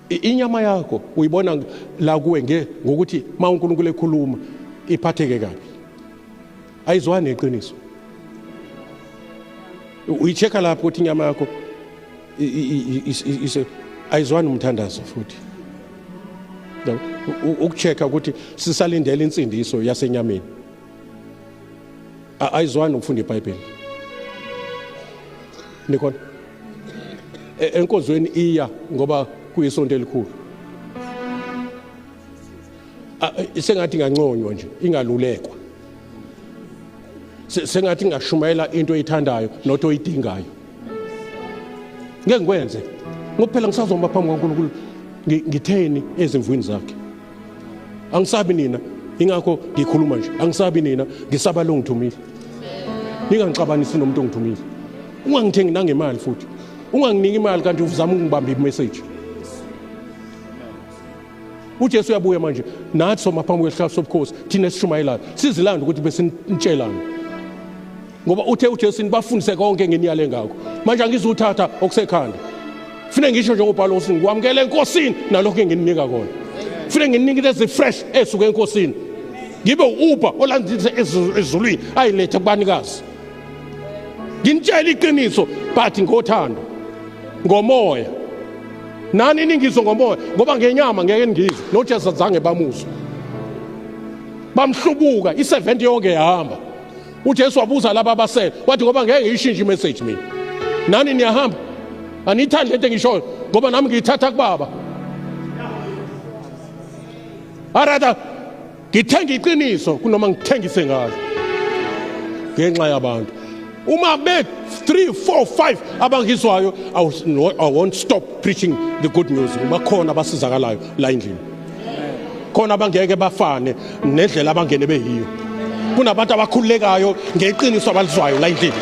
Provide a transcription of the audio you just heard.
inyama yakho uyibona la kuwe ngokuthi ma uNkulunkulu ekhuluma iphatheke kabi, ayizwani neqiniso. Uyicheka lapho ukuthi inyama yakho ayizwani umthandazo futhi. Ukucheka ukuthi sisalindele insindiso yasenyameni, ayizwani ukufunda iBhayibheli. Nikona enkozweni iya ngoba kuyisonto elikhulu, sengathi inganconywa nje, ingalulekwa, sengathi ingashumayela into oyithandayo noto oyidingayo. Ngeke ngikwenze ngokuphela ngisazoma phambi kaNkulunkulu ngitheni ezimvwini zakhe. Angisabi nina, ingakho ngikhuluma nje, angisabi nina, ngisaba lo ngithumile. Ningangixabanisi nomuntu ongithumile. Ungangithengi nangemali futhi, unganginiki imali kanti uzama ukungibamba imessage. uJesu uyabuya manje nathi soma phambi kwesihlalo sobukhosi thina esishumayelayo sizilanda ukuthi besintshelana, ngoba uthe uJesu nibafundise konke ngeniyale ngakho. Manje angizuthatha okusekhanda, fune ngisho njengoPawulo uthi ngikwamukele enkosini nalokho engininika kona, fune nginikile ezifresh esuke enkosini, ngibe uUber olandisa ezulwini ayilethe kubanikazi. Ngintshela iqiniso but ngothando, ngomoya. Nani ningizwe ngomoya ngoba ngenyama ngeke ngizwe, noJesu azange bamuzwe, bamhlubuka i70 yonke yahamba. uJesu wabuza laba abasele wathi ngoba ngeke ngiyishintshe imessage mina, nani niyahamba? Anithandi lento engishoyo ngoba nami ngiyithatha kubaba. Arada ngithenga iqiniso kunoma ngithengise ngalo ngenxa yabantu. Uma be 3, 4, 5 abangizwayo, I won't stop preaching the good news. Uma khona abasizakalayo la endlini, khona abangeke bafane nendlela abangene beyiyo, kunabantu abakhululekayo ngeqiniso abalizwayo la endlini.